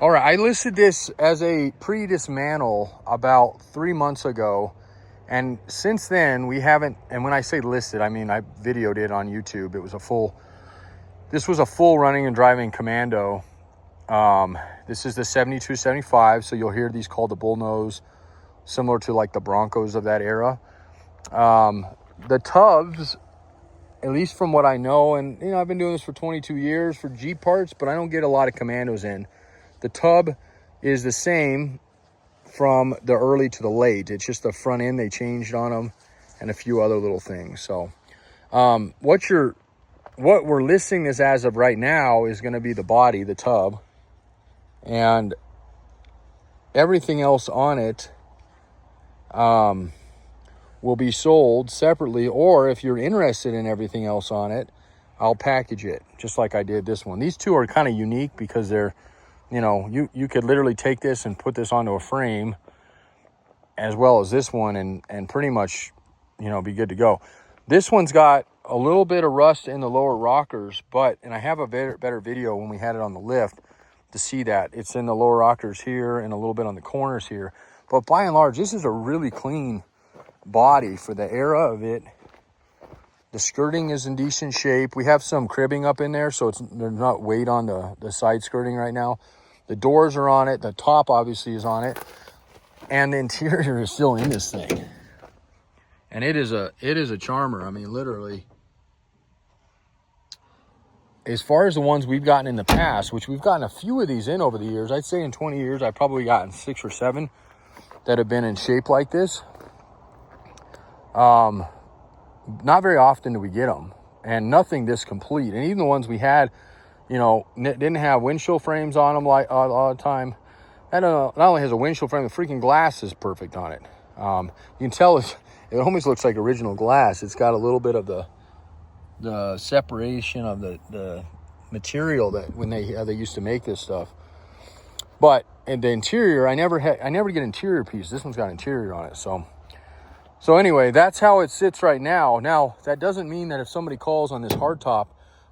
All right, I listed this as a pre-dismantle about 3 months ago. And since then, we haven't, and when I say listed, I mean I videoed it on YouTube. This was a full running and driving Commando. This is the 7275, so you'll hear these called the bullnose, similar to like the Broncos of that era. The tubs, at least from what I know, and I've been doing this for 22 years for Jeep parts, but I don't get a lot of Commandos in. The tub is the same from the early to the late. It's just the front end they changed on them and a few other little things. So what we're listing this as of right now is going to be the body, the tub, and everything else on it will be sold separately, or if you're interested in everything else on it, I'll package it just like I did this one. These two are kind of unique because they're, you could literally take this and put this onto a frame as well as this one and pretty much, be good to go. This one's got a little bit of rust in the lower rockers, and I have a better video when we had it on the lift to see that. It's in the lower rockers here and a little bit on the corners here. But by and large, this is a really clean body for the era of it. The skirting is in decent shape. We have some cribbing up in there, so there's not weight on the side skirting right now. The doors are on it. The top obviously is on it. And the interior is still in this thing. And it is a charmer. I mean, literally. As far as the ones we've gotten in the past, which we've gotten a few of these in over the years, I'd say in 20 years, I've probably gotten 6 or 7 that have been in shape like this. Not very often do we get them, and nothing this complete. And even the ones we had, didn't have windshield frames on them like all the time. That not only has a windshield frame, the freaking glass is perfect on it. You can tell it almost looks like original glass. It's got a little bit of the separation of the material that when they used to make this stuff. But in the interior, I never get interior piece. This one's got interior on it. So anyway, that's how it sits right now. Now, that doesn't mean that if somebody calls on this hardtop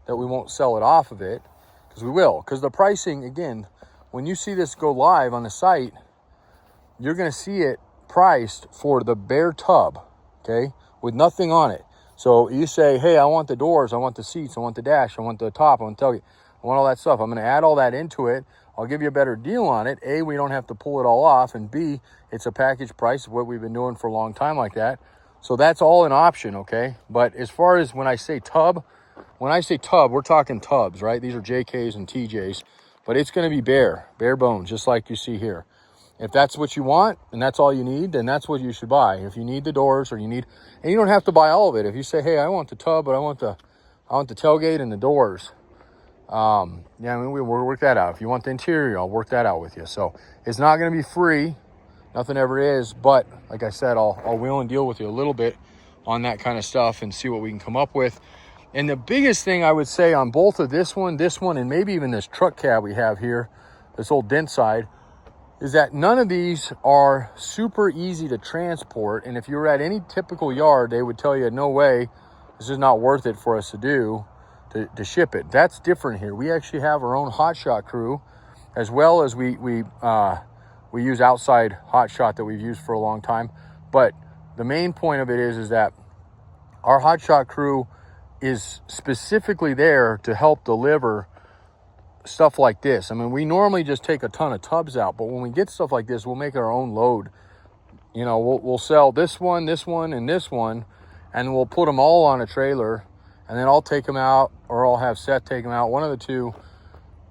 that we won't sell it off of it, because we will. Because the pricing, again, when you see this go live on the site, you're going to see it priced for the bare tub, okay, with nothing on it. So you say, hey, I want the doors, I want the seats, I want the dash, I want the top, I want I want all that stuff. I'm going to add all that into it. I'll give you a better deal on it. A, we don't have to pull it all off, and B, it's a package price of what we've been doing for a long time like that. So that's all an option, okay? But as far as when I say tub, we're talking tubs, right? These are JKs and TJs, but it's going to be bare bones, just like you see here. If that's what you want and that's all you need, then that's what you should buy. If you need the doors and you don't have to buy all of it. If you say, hey, I want the tub, but I want the tailgate and the doors. We'll work that out. If you want the interior, I'll work that out with you. So it's not going to be free. Nothing ever is. But like I said, I'll wheel and deal with you a little bit on that kind of stuff and see what we can come up with. And the biggest thing I would say on both of this one, and maybe even this truck cab we have here, this old dent side, is that none of these are super easy to transport. And if you were at any typical yard, they would tell you, no way, this is not worth it for us to do. To ship it. That's different here. We actually have our own hotshot crew, as well as we use outside hotshot that we've used for a long time. But the main point of it is that our hotshot crew is specifically there to help deliver stuff like this. I mean, we normally just take a ton of tubs out, but when we get stuff like this, we'll make our own load. We'll sell this one, and this one, and we'll put them all on a trailer. And then I'll take them out, or I'll have Seth take them out, one of the two.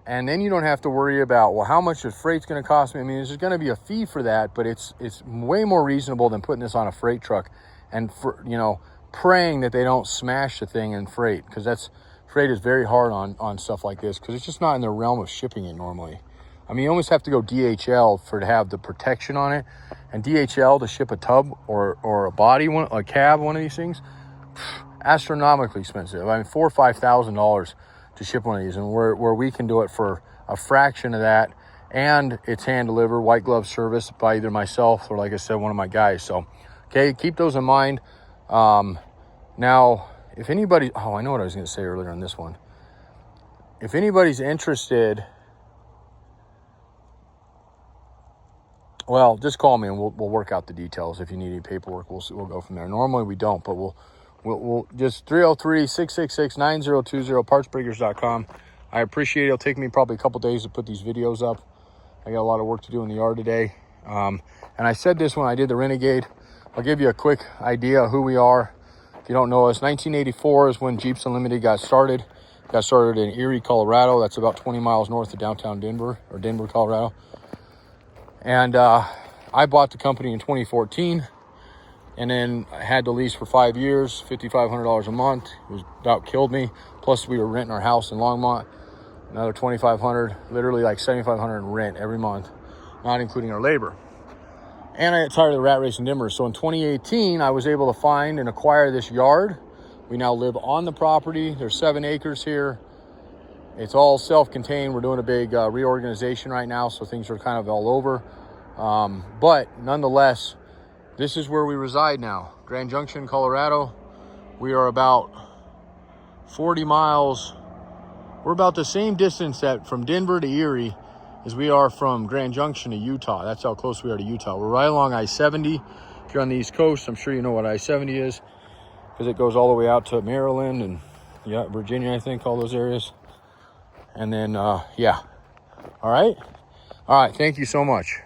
And then you don't have to worry about, well, how much the freight's going to cost me. I mean, there's going to be a fee for that, but it's way more reasonable than putting this on a freight truck and, praying that they don't smash the thing in freight. Because freight is very hard on stuff like this, because it's just not in the realm of shipping it normally. I mean, you almost have to go DHL to have the protection on it. And DHL to ship a tub or a body, a cab, one of these things, astronomically expensive. I mean, $4,000 or $5,000 to ship one of these, and where we can do it for a fraction of that, and it's hand delivered, white glove service by either myself or, like I said, one of my guys. So, okay, keep those in mind. Now, if anybody, I know what I was going to say earlier on this one. If anybody's interested Well, just call me and we'll work out the details. If you need any paperwork, we'll go from there. Normally we don't, but we'll just 303-666-9020, PartsBreakers.com. I appreciate it. It'll take me probably a couple days to put these videos up. I got a lot of work to do in the yard today. And I said this when I did the Renegade. I'll give you a quick idea of who we are. If you don't know us, 1984 is when Jeeps Unlimited got started. Got started in Erie, Colorado. That's about 20 miles north of downtown Denver, or Denver, Colorado. And I bought the company in 2014, and then I had the lease for 5 years, $5,500 a month. It was about killed me. Plus we were renting our house in Longmont, another $2,500, literally like $7,500 in rent every month, not including our labor. And I got tired of the rat race in Denver. So in 2018, I was able to find and acquire this yard. We now live on the property. There's 7 acres here. It's all self-contained. We're doing a big reorganization right now, so things are kind of all over. But nonetheless, this is where we reside now. Grand Junction, Colorado. We are about 40 miles. We're about the same distance from Denver to Erie as we are from Grand Junction to Utah. That's how close we are to Utah. We're right along I-70. If you're on the East Coast, I'm sure you know what I-70 is, because it goes all the way out to Maryland and Virginia, I think, all those areas. And then, yeah. All right. Thank you so much.